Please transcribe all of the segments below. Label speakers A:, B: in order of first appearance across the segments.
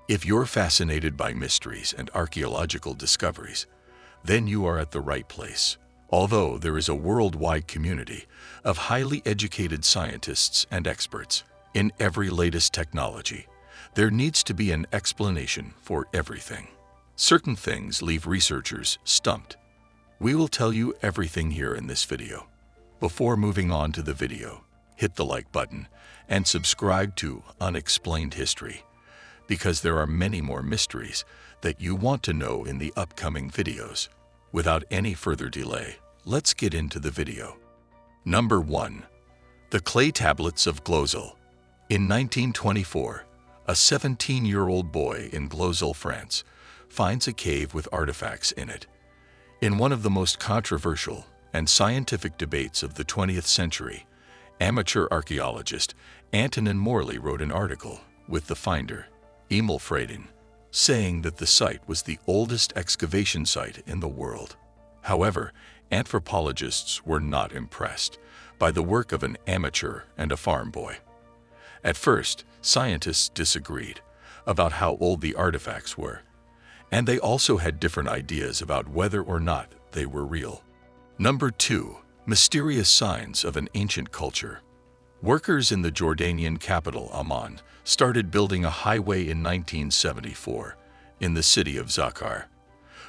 A: If you're fascinated by mysteries and archaeological discoveries, then you are at the right place. Although there is a worldwide community of highly educated scientists and experts in every latest technology, there needs to be an explanation for everything. Certain things leave researchers stumped. We will tell you everything here in this video. Before moving on to the video, hit the like button and subscribe to Unexplained History, because there are many more mysteries that you want to know in the upcoming videos. Without any further delay, let's get into the video. Number 1. The Clay Tablets of Glozal. In 1924, a 17-year-old boy in Glozal, France, finds a cave with artifacts in it. In one of the most controversial and scientific debates of the 20th century, amateur archaeologist Antonin Morley wrote an article with the finder, Emil Freydin, saying that the site was the oldest excavation site in the world. However, anthropologists were not impressed by the work of an amateur and a farm boy. At first, scientists disagreed about how old the artifacts were, and they also had different ideas about whether or not they were real. Number 2. Mysterious signs of an ancient culture. Workers in the Jordanian capital Amman started building a highway in 1974 in the city of Zakar.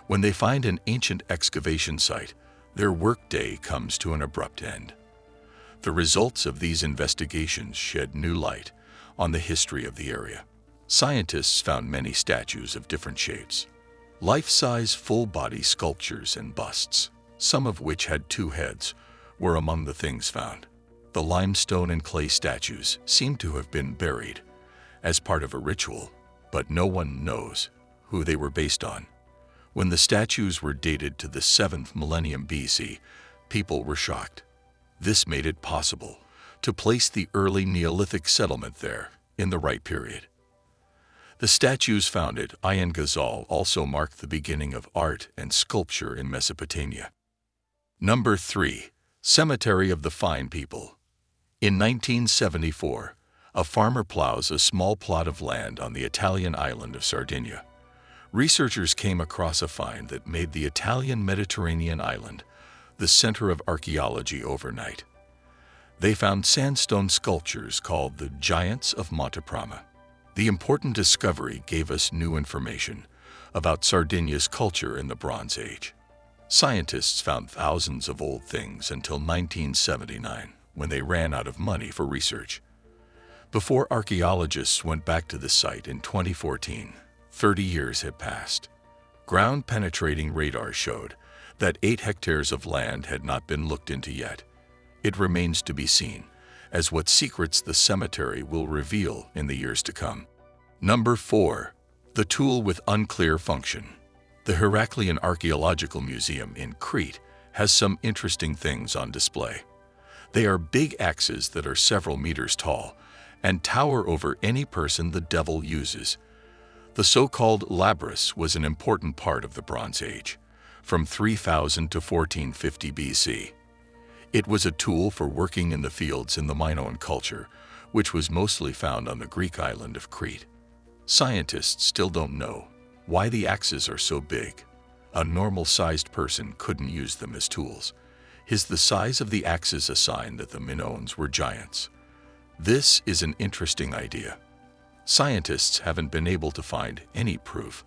A: When they find an ancient excavation site, their workday comes to an abrupt end. The results of these investigations shed new light on the history of the area. Scientists found many statues of different shapes, life-size full-body sculptures and busts, some of which had 2 heads, were among the things found. The limestone and clay statues seem to have been buried as part of a ritual, but no one knows who they were based on. When the statues were dated to the 7th millennium BC, people were shocked. This made it possible to place the early Neolithic settlement there in the right period. The statues found at Ain Ghazal also mark the beginning of art and sculpture in Mesopotamia. Number 3. Cemetery of the Fine People. In 1974, a farmer plows a small plot of land on the Italian island of Sardinia. Researchers came across a find that made the Italian Mediterranean island the center of archaeology overnight. They found sandstone sculptures called the Giants of Monteprama. The important discovery gave us new information about Sardinia's culture in the Bronze Age. Scientists found thousands of old things until 1979, when they ran out of money for research. Before archaeologists went back to the site in 2014, 30 years had passed. Ground-penetrating radar showed that 8 hectares of land had not been looked into yet. It remains to be seen as what secrets the cemetery will reveal in the years to come. Number 4. The tool with unclear function. The Heraclean Archaeological Museum in Crete has some interesting things on display. They are big axes that are several meters tall and tower over any person the devil uses. The so-called labrys was an important part of the Bronze Age, from 3000 to 1450 BC. It was a tool for working in the fields in the Minoan culture, which was mostly found on the Greek island of Crete. Scientists still don't know why the axes are so big. A normal-sized person couldn't use them as tools. Is the size of the axes a sign that the Minoans were giants? This is an interesting idea. Scientists haven't been able to find any proof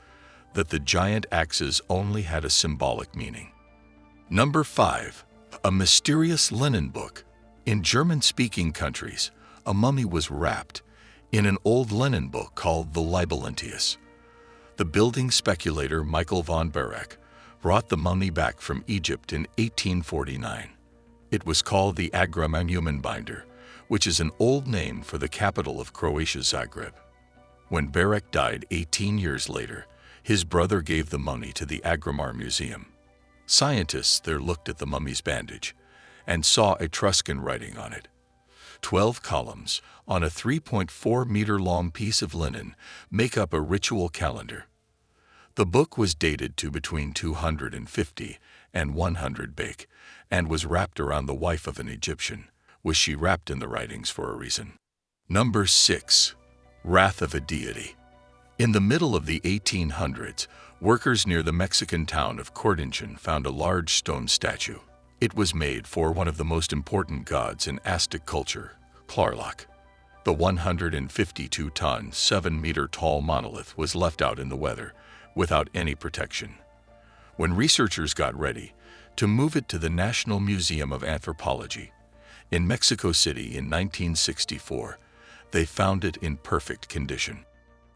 A: that the giant axes only had a symbolic meaning. Number 5. A mysterious linen book. In German-speaking countries, a mummy was wrapped in an old linen book called the Libellentius. The building speculator Michael von Berech brought the mummy back from Egypt in 1849. It was called the Agra-Monumenbinder, which is an old name for the capital of Croatia, Zagreb. When Berech died 18 years later, his brother gave the mummy to the Agramar Museum. Scientists there looked at the mummy's bandage and saw Etruscan writing on it. 12 columns on a 3.4-meter-long piece of linen make up a ritual calendar. The book was dated to between 250 and 100 BC and was wrapped around the wife of an Egyptian. Was she wrapped in the writings for a reason? Number 6. Wrath of a Deity. In the middle of the 1800s, workers near the Mexican town of Cordonchan found a large stone statue. It was made for one of the most important gods in Aztec culture, Tlaloc. The 152-ton, 7-meter-tall monolith was left out in the weather, without any protection. When researchers got ready to move it to the National Museum of Anthropology in Mexico City in 1964, they found it in perfect condition.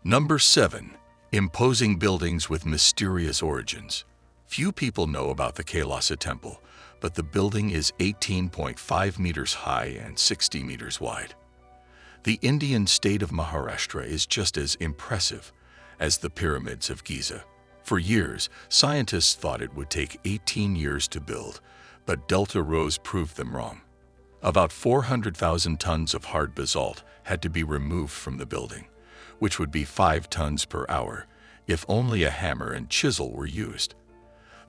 A: Number 7. Imposing buildings with mysterious origins. Few people know about the Kailasa Temple, but the building is 18.5 meters high and 60 meters wide. The Indian state of Maharashtra is just as impressive as the pyramids of Giza. For years, scientists thought it would take 18 years to build, but Delta Rose proved them wrong. About 400,000 tons of hard basalt had to be removed from the building, which would be 5 tons per hour if only a hammer and chisel were used.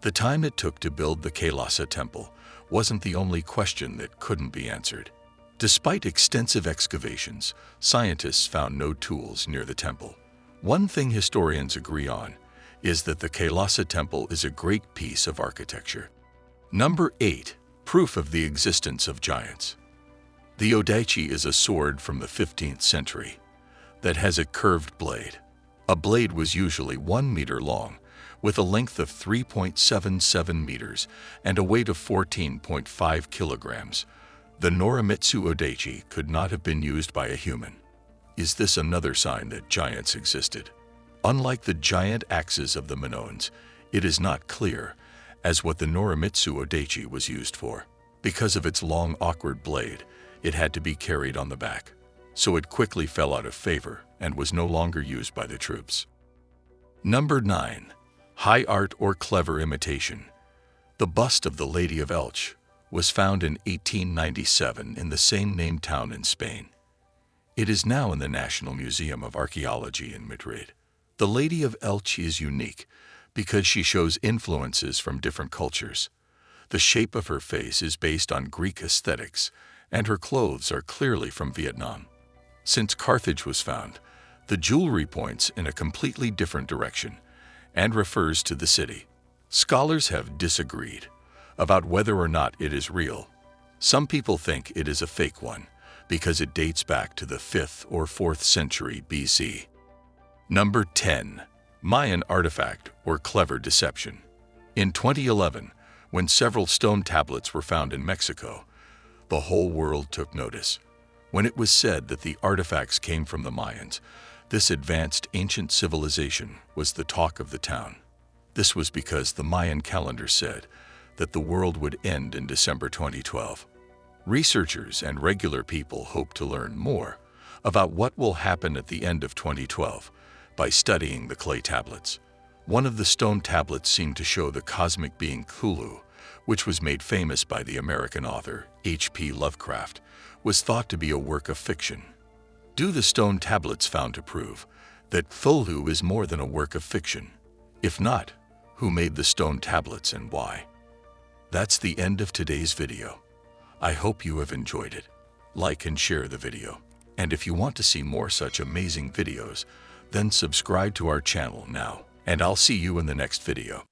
A: The time it took to build the Kailasa Temple wasn't the only question that couldn't be answered. Despite extensive excavations, scientists found no tools near the temple. One thing historians agree on is that the Kailasa Temple is a great piece of architecture. Number 8. Proof of the existence of giants. The odaichi is a sword from the 15th century that has a curved blade. A blade was usually 1 meter long, with a length of 3.77 meters and a weight of 14.5 kilograms. The Norimitsu odaichi could not have been used by a human. Is this another sign that giants existed? Unlike the giant axes of the Minoans, it is not clear as what the Norimitsu odaichi was used for. Because of its long, awkward blade, it had to be carried on the back, so it quickly fell out of favor and was no longer used by the troops. Number 9. High art or clever imitation. The bust of the Lady of Elche was found in 1897 in the same named town in Spain. It is now in the National Museum of Archaeology in Madrid. The Lady of Elche is unique because she shows influences from different cultures. The shape of her face is based on Greek aesthetics, and her clothes are clearly from Vietnam. Since Carthage was found, the jewelry points in a completely different direction and refers to the city. Scholars have disagreed about whether or not it is real. Some people think it is a fake one because it dates back to the 5th or 4th century BC. Number 10. Mayan artifact or clever deception. In 2011, when several stone tablets were found in Mexico, the whole world took notice. When it was said that the artifacts came from the Mayans, this advanced ancient civilization was the talk of the town. This was because the Mayan calendar said that the world would end in December 2012. Researchers and regular people hope to learn more about what will happen at the end of 2012 by studying the clay tablets. One of the stone tablets seemed to show the cosmic being Cthulhu, which was made famous by the American author H.P. Lovecraft, was thought to be a work of fiction. Do the stone tablets found to prove that Cthulhu is more than a work of fiction? If not, who made the stone tablets and why? That's the end of today's video. I hope you have enjoyed it. Like and share the video. And if you want to see more such amazing videos, then subscribe to our channel now, and I'll see you in the next video.